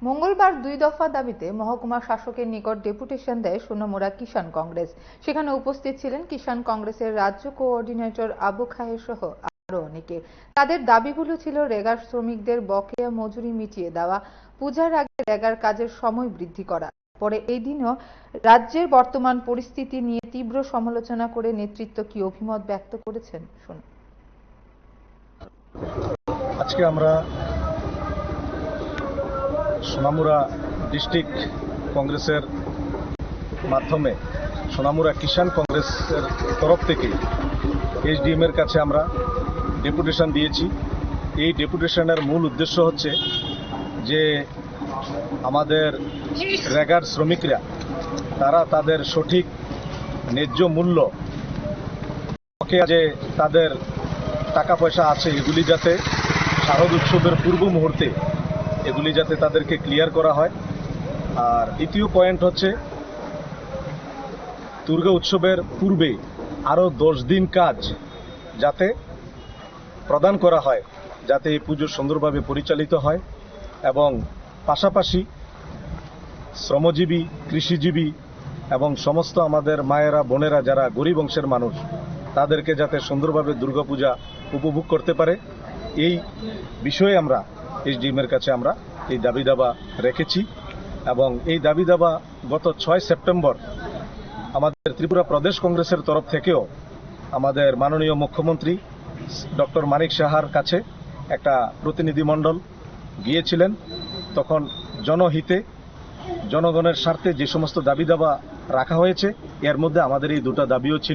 মঙ্গলবার 2 দফা দাবিতে মহকুমা শাসকের নিকট ডেপুটেশন দেয় সোনামুড়া কিষাণ কংগ্রেস। সেখানে উপস্থিত ছিলেন কিষাণ কংগ্রেসের রাজ্য কোঅর্ডিনেটর আবু খায়ের সহ আরো অনেকে। তাদের দাবিগুলো ছিল রেগার শ্রমিকদের বকেয়া মজুরি মিটিয়ে দেওয়া, পূজার আগে রেগার কাজের সময় বৃদ্ধি করা। পরে এই দিনও রাজ্যের বর্তমান পরিস্থিতি নিয়ে তীব্র সমালোচনা করে নেতৃত্ব কি অভিমত ব্যক্ত করেছেন শুনুন। আজকে আমরা সোনামুড়া ডিস্ট্রিক্ট কংগ্রেসের মাধ্যমে সোনামুড়া কিষাণ কংগ্রেসের তরফ থেকে এসডিএম এর কাছে আমরা ডেপুটেশন দিয়েছি। এই ডেপুটেশনের মূল উদ্দেশ্য হচ্ছে যে আমাদের রেগার শ্রমিকরা তারা তাদের সঠিক ন্যায্য মূল্য যে তাদের টাকা পয়সা আছে এগুলি যাতে শারদ উৎসবের পূর্ব মুহূর্তে এগুলি যাতে তাদেরকে ক্লিয়ার করা হয়। আর দ্বিতীয় পয়েন্ট হচ্ছে দুর্গা উৎসবের পূর্বে আরও 10 দিন কাজ যাতে প্রদান করা হয়, যাতে এই পুজো সুন্দরভাবে পরিচালিত হয় এবং পাশাপাশি শ্রমজীবী, কৃষিজীবী এবং সমস্ত আমাদের মায়েরা বোনেরা যারা গরিব অংশের মানুষ তাদেরকে যাতে সুন্দরভাবে দুর্গাপূজা উপভোগ করতে পারে, এই বিষয়ে আমরা এসডিএম এর কাছে আমরা এই দাবি দাবা রেখেছি। এবং এই দাবি দাবা গত 6 সেপ্টেম্বর আমাদের ত্রিপুরা প্রদেশ কংগ্রেসের তরফ থেকেও আমাদের মাননীয় মুখ্যমন্ত্রী ডক্টর মানিক সাহার কাছে একটা প্রতিনিধিমণ্ডল গিয়েছিলেন। তখন জনহিতে জনগণের স্বার্থে যে সমস্ত দাবি দাবা রাখা হয়েছে এর মধ্যে আমাদের এই দুটো দাবিও ছিল।